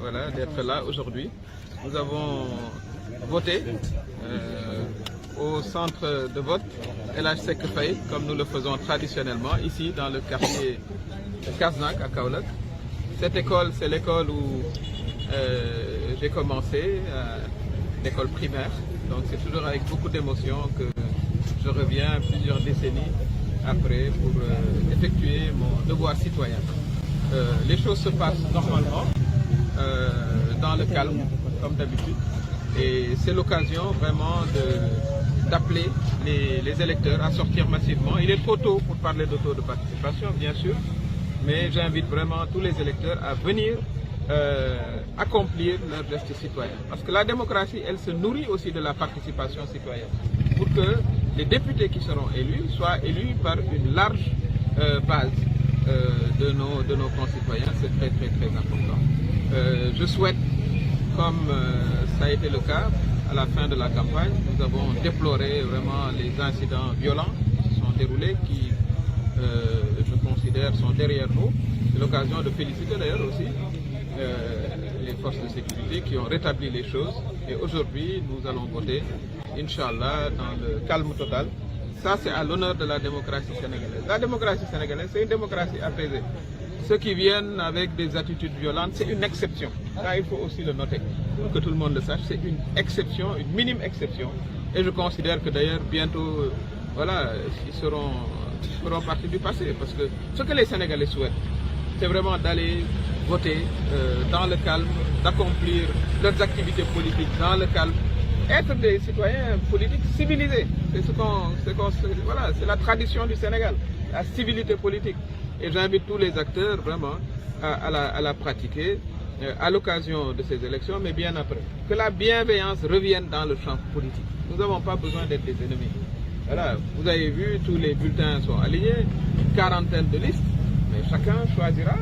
voilà, d'être là aujourd'hui. Nous avons voté au centre de vote El Hadj Seck Faye, comme nous le faisons traditionnellement, ici dans le quartier de Kasnack à Kaolack. Cette école, c'est l'école où j'ai commencé, l'école primaire. Donc c'est toujours avec beaucoup d'émotion que je reviens plusieurs décennies après pour effectuer mon devoir citoyen. Les choses se passent normalement, dans le calme, comme d'habitude. Et c'est l'occasion vraiment d'appeler les électeurs à sortir massivement. Il est trop tôt pour parler de taux de participation, bien sûr, mais j'invite vraiment tous les électeurs à venir accomplir leur geste citoyen. Parce que la démocratie, elle se nourrit aussi de la participation citoyenne. Pour que les députés qui seront élus soient élus par une large base de nos concitoyens, c'est très très très important. Je souhaite, comme ça a été le cas à la fin de la campagne, nous avons déploré vraiment les incidents violents qui se sont déroulés, qui je considère sont derrière nous. C'est l'occasion de féliciter d'ailleurs aussi les forces de sécurité qui ont rétabli les choses. Et aujourd'hui, nous allons voter, Inch'Allah, dans le calme total. Ça, c'est à l'honneur de la démocratie sénégalaise. La démocratie sénégalaise, c'est une démocratie apaisée. Ceux qui viennent avec des attitudes violentes, c'est une exception. Ça, il faut aussi le noter, pour que tout le monde le sache. C'est une exception, une minime exception. Et je considère que d'ailleurs, bientôt, voilà, ils feront partie du passé. Parce que ce que les Sénégalais souhaitent, c'est vraiment d'aller voter dans le calme, d'accomplir leurs activités politiques dans le calme, être des citoyens politiques civilisés. Voilà, c'est la tradition du Sénégal, la civilité politique. Et j'invite tous les acteurs vraiment à la pratiquer à l'occasion de ces élections, mais bien après. Que la bienveillance revienne dans le champ politique. Nous n'avons pas besoin d'être des ennemis. Voilà, vous avez vu, tous les bulletins sont alignés, une quarantaine de listes, mais chacun choisira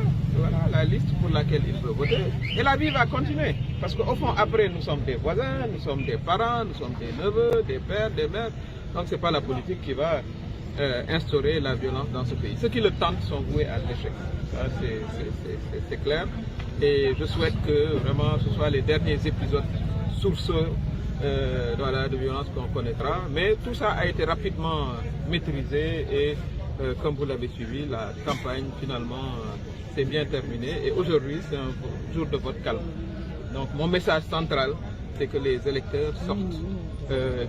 la liste pour laquelle il veut voter. Et la vie va continuer. Parce qu'au fond, après, nous sommes des voisins, nous sommes des parents, nous sommes des neveux, des pères, des mères. Donc ce n'est pas la politique qui va instaurer la violence dans ce pays. Ceux qui le tentent sont voués à l'échec. Ça, c'est clair. Et je souhaite que vraiment ce soit les derniers épisodes sourceux de violence qu'on connaîtra. Mais tout ça a été rapidement maîtrisé et comme vous l'avez suivi, la campagne finalement s'est bien terminée. Et aujourd'hui, c'est un jour de vote calme. Donc mon message central, c'est que les électeurs sortent,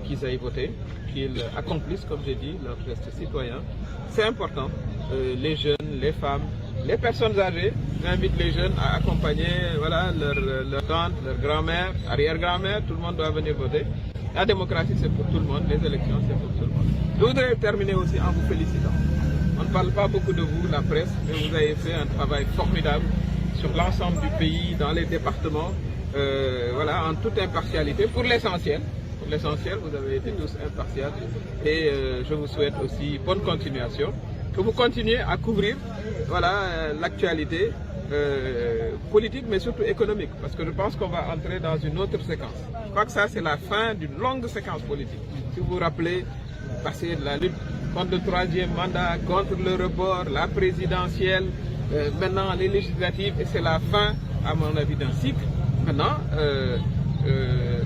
qu'ils aillent voter, qu'ils accomplissent, comme j'ai dit, leur geste citoyen. C'est important. Les jeunes, les femmes, les personnes âgées, j'invite les jeunes à accompagner leur tante, leur grand-mère, arrière-grand-mère, tout le monde doit venir voter. La démocratie, c'est pour tout le monde, les élections, c'est pour tout le monde. Je voudrais terminer aussi en vous félicitant. On ne parle pas beaucoup de vous, la presse, mais vous avez fait un travail formidable sur l'ensemble du pays, dans les départements, voilà, en toute impartialité, pour l'essentiel. Pour l'essentiel, vous avez été tous impartials. Et je vous souhaite aussi bonne continuation. Que vous continuez à couvrir l'actualité politique, mais surtout économique. Parce que je pense qu'on va entrer dans une autre séquence. Je crois que ça, c'est la fin d'une longue séquence politique. Si vous vous rappelez, passer de la lutte contre le troisième mandat, contre le report, la présidentielle, maintenant les législatives, et c'est la fin, à mon avis, d'un cycle. Maintenant,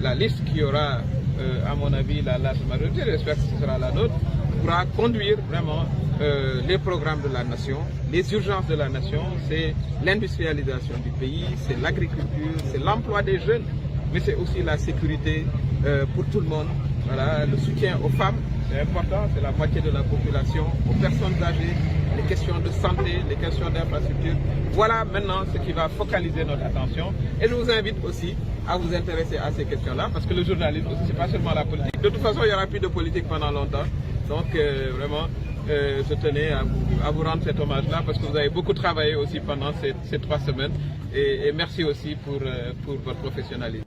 la liste qui aura, à mon avis, la large majorité, j'espère que ce sera la nôtre, pourra conduire vraiment les programmes de la nation, les urgences de la nation, c'est l'industrialisation du pays, c'est l'agriculture, c'est l'emploi des jeunes, mais c'est aussi la sécurité pour tout le monde, voilà, le soutien aux femmes, c'est important, c'est la moitié de la population, aux personnes âgées, les questions de santé, les questions d'infrastructure. Voilà maintenant ce qui va focaliser notre attention. Et je vous invite aussi à vous intéresser à ces questions-là, parce que le journalisme aussi, c'est pas seulement la politique. De toute façon, il n'y aura plus de politique pendant longtemps. Donc vraiment, je tenais à vous rendre cet hommage-là, parce que vous avez beaucoup travaillé aussi pendant ces 3 semaines. Et merci aussi pour votre professionnalisme.